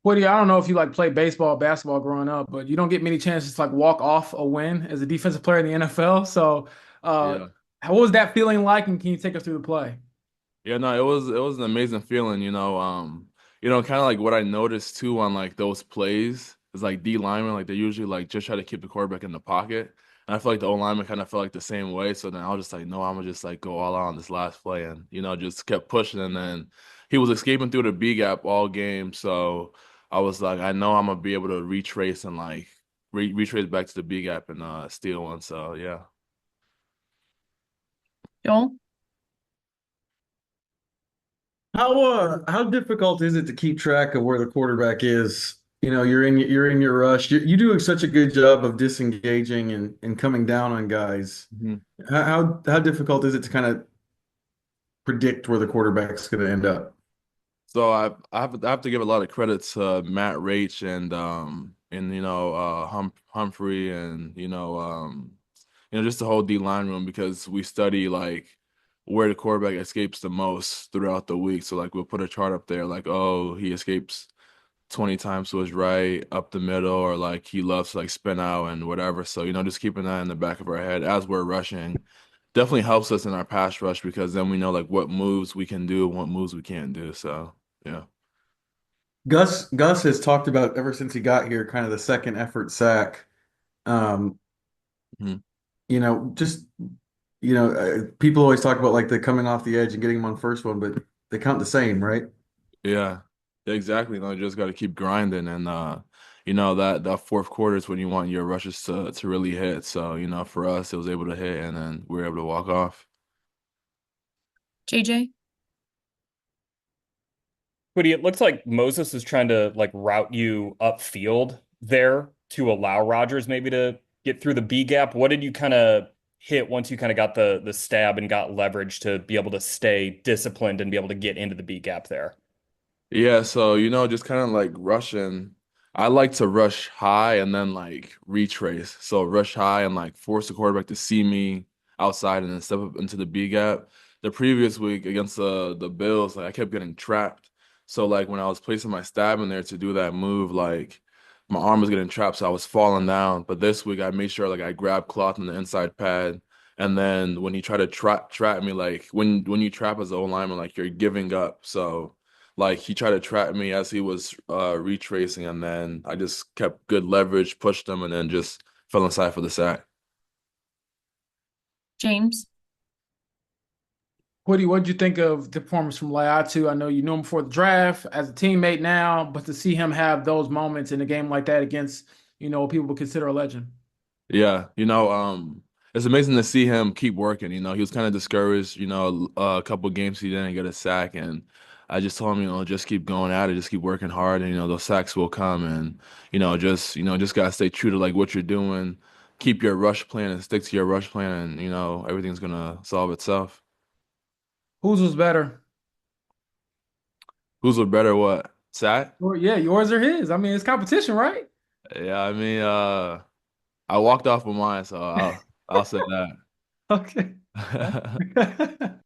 Woody, I don't know if you like play baseball, basketball growing up, but you don't get many chances to like walk off a win as a defensive player in the NFL. So, uh, Yeah. what was that feeling like, and can you take us through the play? Yeah, no, it was an amazing feeling, kind of like what I noticed too on like those plays is like D linemen, like they usually like just try to keep the quarterback in the pocket. And I feel like the O lineman kind of felt like the same way. So then I was just like, no, I'm gonna just like go all out on this last play and just kept pushing. And then he was escaping through the B gap all game. So I was like, I know I'm gonna be able to retrace and like retrace back to the B gap and steal one. So yeah. Joel? How difficult is it to keep track of where the quarterback is? You're in your rush. You do such a good job of disengaging and coming down on guys. Mhm. How difficult is it to kind of predict where the quarterback's going to end up? So I have to give a lot of credit to Matt Raich and Humphrey and just the whole D line room because we study like where the quarterback escapes the most throughout the week. So like we'll put a chart up there like, oh, he escapes 20 times to his right, up the middle, or like he loves to like spin out and whatever. So, just keeping that in the back of our head as we're rushing definitely helps us in our pass rush because then we know like what moves we can do and what moves we can't do. So, yeah. Gus has talked about ever since he got here, kind of the second effort sack. Um, Mhm. just people always talk about like the coming off the edge and getting him on first one, but they count the same, right? Yeah. Exactly. You just got to keep grinding and that fourth quarter is when you want your rushes to really hit. So, for us it was able to hit and then we were able to walk off. JJ? Woody, it looks like Moses is trying to like route you upfield there to allow Rodgers maybe to get through the B gap. What did you kind of hit once you kind of got the stab and got leverage to be able to stay disciplined and be able to get into the B gap there? Yeah, so just kind of like rushing. I like to rush high and then like retrace. So rush high and like force the quarterback to see me outside and then step up into the B gap. The previous week against the Bills, like I kept getting trapped. So like when I was placing my stab in there to do that move, like my arm was getting trapped, so I was falling down. But this week I made sure like I grabbed cloth on the inside pad. And then when he tried to trap me, like when you trap as an O lineman, like you're giving up. So like he tried to trap me as he was retracing, and then I just kept good leverage, pushed him, and then just fell inside for the sack. James? Woody, what did you think of the performance from Laiatu? I know you knew him before the draft as a teammate now, but to see him have those moments in a game like that against, what people would consider a legend. Yeah, it's amazing to see him keep working. He was kind of discouraged. A couple games he didn't get a sack, and I just told him, just keep going at it, just keep working hard, and those sacks will come, and just gotta stay true to like what you're doing, keep your rush plan and stick to your rush plan, and everything's gonna solve itself. Whose was better? Who's a better what? Sack? Yeah, yours or his? I mean, it's competition, right? Yeah, I mean, I walked off with mine, so I'll say Okay. that.